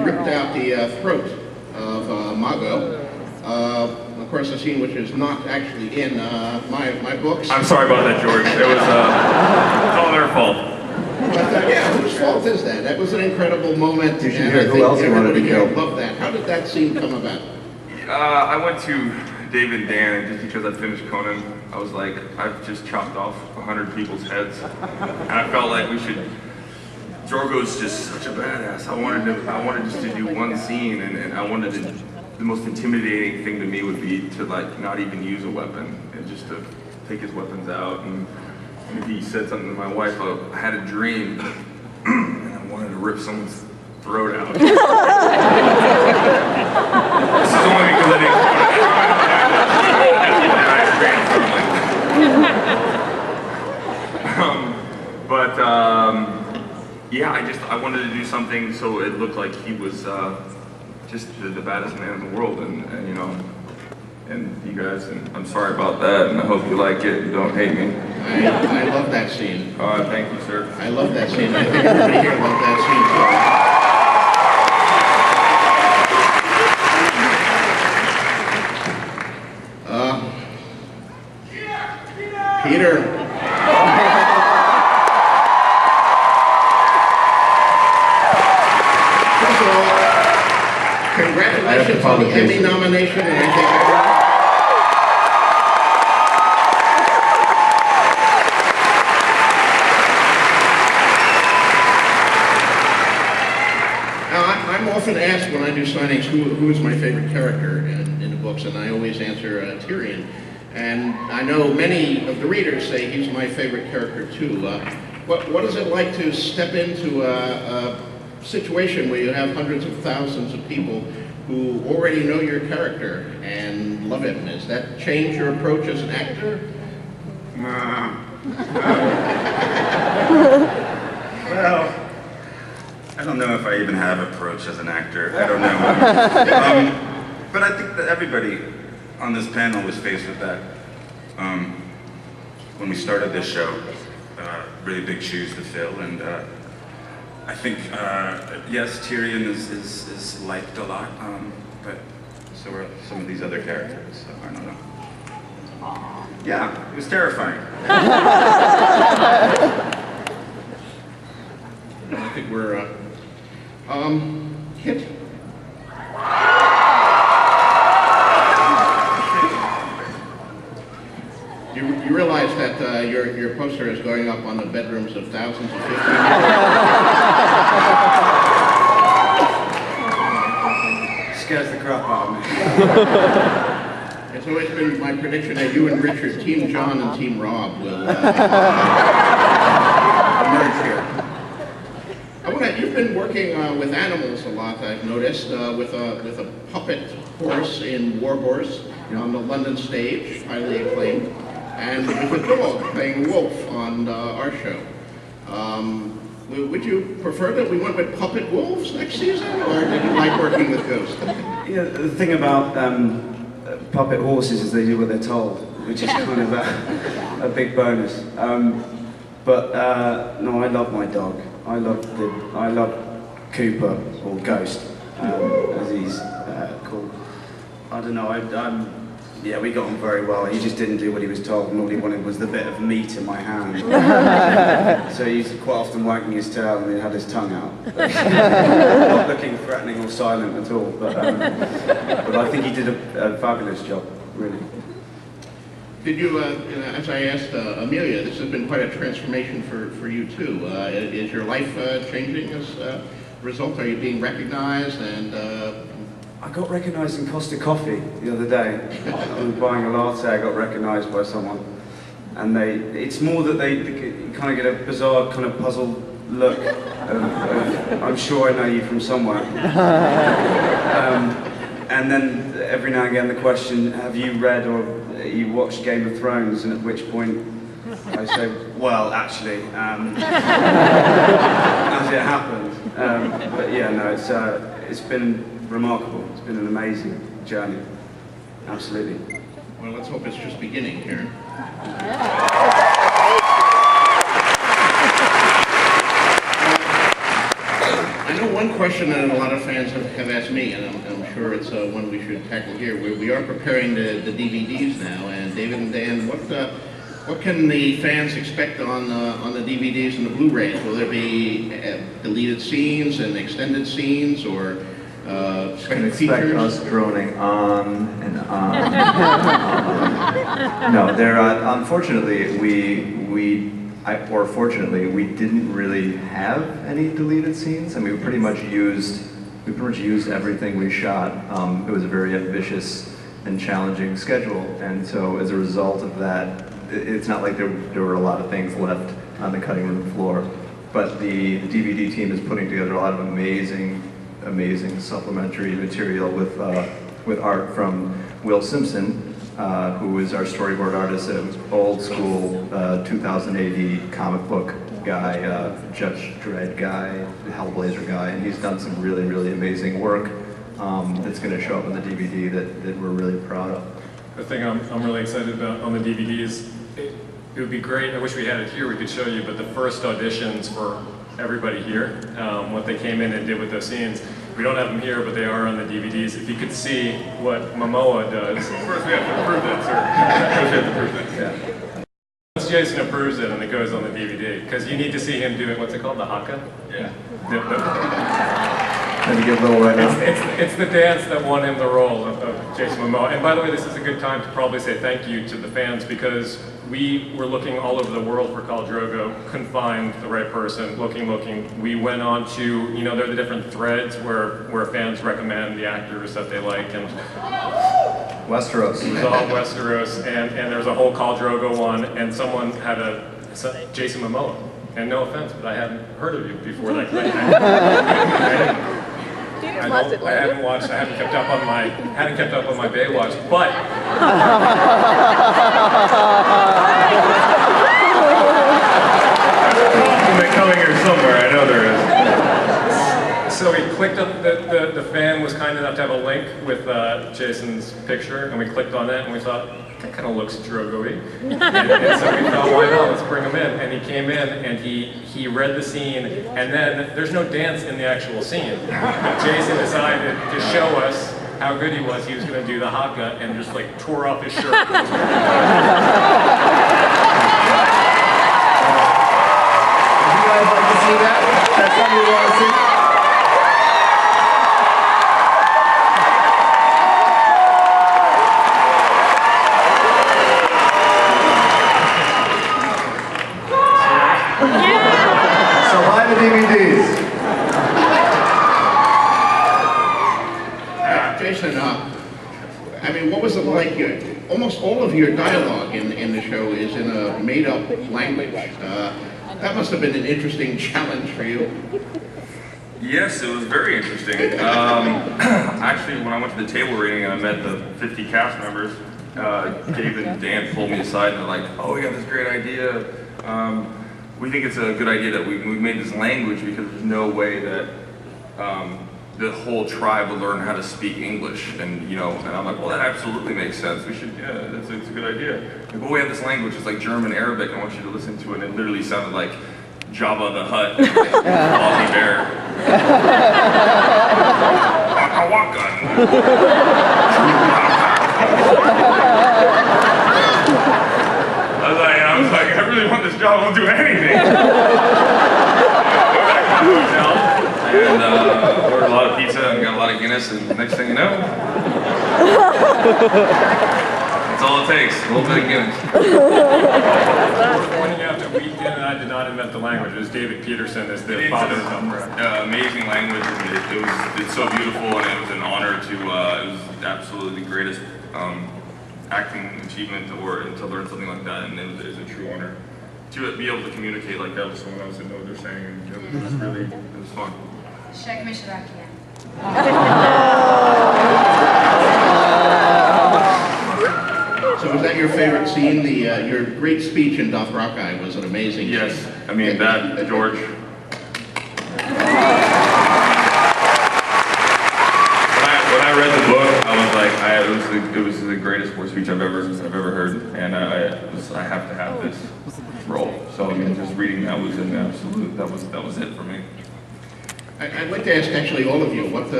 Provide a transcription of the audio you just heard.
ripped out the throat of Mago. Of course, a scene which is not actually in my books. I'm sorry about that, George. It was all their fault. But yeah, whose fault is that? That was an incredible moment. You should hear who else you wanted to kill. Love that. How did that scene come about? I went to David and Dan, and just because I finished Conan, I was like, I've just chopped off 100 people's heads, and I felt like we should. Drogo's just such a badass. I wanted just to do one scene, and I wanted to. The most intimidating thing to me would be to like not even use a weapon and just to take his weapons out. And he said something to my wife. I had a dream, and I wanted to rip someone's throat out. This is only because I didn't. Yeah, I wanted to do something so it looked like he was just the baddest man in the world, and you know, and you guys, and I'm sorry about that, and I hope you like it and don't hate me. I love that scene. Thank you, sir. I love that scene. I think everybody here loved that scene. Peter. First of all, congratulations on the Emmy nomination, and I think I'm often asked when I do signings who is my favorite character in the books, and I always answer Tyrion. And I know many of the readers say he's my favorite character too. What is it like to step into a situation where you have hundreds of thousands of people who already know your character and love him? Does that change your approach as an actor? Well, I don't know if I even have approach as an actor. I don't know. But I think that everybody on this panel was faced with that. When we started this show, really big shoes to fill, and I think, yes, Tyrion is liked a lot, but so are some of these other characters, so I don't know. Yeah, it was terrifying. I think we're, Kit. You realize that your poster is going up on the bedrooms of thousands of 15-year-olds? Scares the crap out of me. It's always been my prediction that you and Richard, Team John and Team Rob, will emerge here. You've been working with animals a lot, I've noticed, with a puppet horse in War Horse on the London stage, highly acclaimed, and with a dog playing Wolf on our show. Would you prefer that we went with puppet wolves next season, or did you like working with ghosts? Yeah, the thing about puppet horses is they do what they're told, which is kind of a big bonus. No, I love my dog. I love Cooper, or Ghost, as he's called. I don't know. Yeah, we got on very well. He just didn't do what he was told, and all he wanted was the bit of meat in my hand. So he used to quite often wagging his tail, and he had his tongue out. Not looking threatening or silent at all, but I think he did a fabulous job, really. Did you, as I asked Amelia, this has been quite a transformation for you too. Is your life changing as a result? Are you being recognized? And I got recognised in Costa Coffee the other day. I was buying a latte, I got recognised by someone. And it's more that you kind of get a bizarre kind of puzzled look of I'm sure I know you from somewhere. And then every now and again the question, have you read or you watched Game of Thrones? And at which point I say, well, actually, as it happened. But yeah, no, it's been remarkable. It's been an amazing journey. Absolutely. Well, let's hope it's just beginning here. I know one one question that a lot of fans have asked me, and I'm sure it's one we should tackle here. We are preparing the DVDs now, and David and Dan, what can the fans expect on the DVDs and the Blu-rays? Will there be deleted scenes and extended scenes, or Can expect features? us droning on and on. No, there. Unfortunately, or fortunately, we didn't really have any deleted scenes. I mean, we pretty much used everything we shot. It was a very ambitious and challenging schedule, and so as a result of that, it's not like there were a lot of things left on the cutting room floor. But the DVD team is putting together a lot of amazing supplementary material with art from Will Simpson, who is our storyboard artist, an old school 2080 comic book guy, Judge Dredd guy, Hellblazer guy, and he's done some really amazing work that's going to show up on the DVD that we're really proud of. The thing I'm really excited about on the DVDs, it would be great, I wish we had it here, we could show you, but the first auditions for everybody here, what they came in and did with those scenes, we don't have them here, but they are on the DVDs. If you could see what Momoa does. First we have to approve that, sir. First we have to approve that. Yeah. Once Jason approves it and it goes on the DVD, because you need to see him doing, what's it called, the haka? Yeah. Can you get a little right now? It's the dance that won him the role of Jason Momoa. And by the way, this is a good time to probably say thank you to the fans, because we were looking all over the world for Khal Drogo, couldn't find the right person, looking. We went on to, there are the different threads where fans recommend the actors that they like, and Westeros. it was all Westeros, and there was a whole Khal Drogo one, and someone had Jason Momoa. And no offense, but I hadn't heard of you before that. I haven't kept up on my Baywatch, but they're coming here somewhere. I know there is. So we clicked on the fan was kind enough to have a link with Jason's picture, and we clicked on that, and we thought, that kind of looks Drogo-y. And so we thought, why not? Let's bring him in. And he came in, and he read the scene, and then there's no dance in the actual scene. But Jason decided to show us how good he was. He was going to do the haka and just like tore off his shirt. Would you guys like to see that? That's something you want to see? So buy the DVDs. Jason, I mean, what was it like? Almost all of your dialogue in the show is in a made-up language. That must have been an interesting challenge for you. Yes, it was very interesting. Actually, when I went to the table reading and I met the 50 cast members, David and Dan pulled me aside and they're like, oh, we got this great idea. We think it's a good idea that we made this language because there's no way that the whole tribe would learn how to speak English. And I'm like, well, that absolutely makes sense. We should, it's a good idea. Like, well, we have this language, it's like German Arabic. I want you to listen to it. And it literally sounded like Jabba the Hutt, Ozzy Bear. Waka waka. I was like, I really want this job, I won't do anything. We're back to the hotel, and ordered a lot of pizza and got a lot of Guinness, and next thing you know, that's all it takes, a little bit of Guinness. Pointing out that we and I did not invent the language. It was David Peterson as the father of Amazing language, and it's so beautiful, and it was an honor to, it was absolutely the greatest acting achievement to learn something like that, and it was a true honor to be able to communicate like that with someone else and know what they're saying, and it was fun. So was that your favorite scene? Your great speech in Dothraki was an amazing scene. Yes, I mean that, George. When I read the book, I was like, it was the greatest war speech I've ever heard, and I have to have this role. So I mean, just reading that was an absolute, that was it for me. I'd like to ask actually all of you, what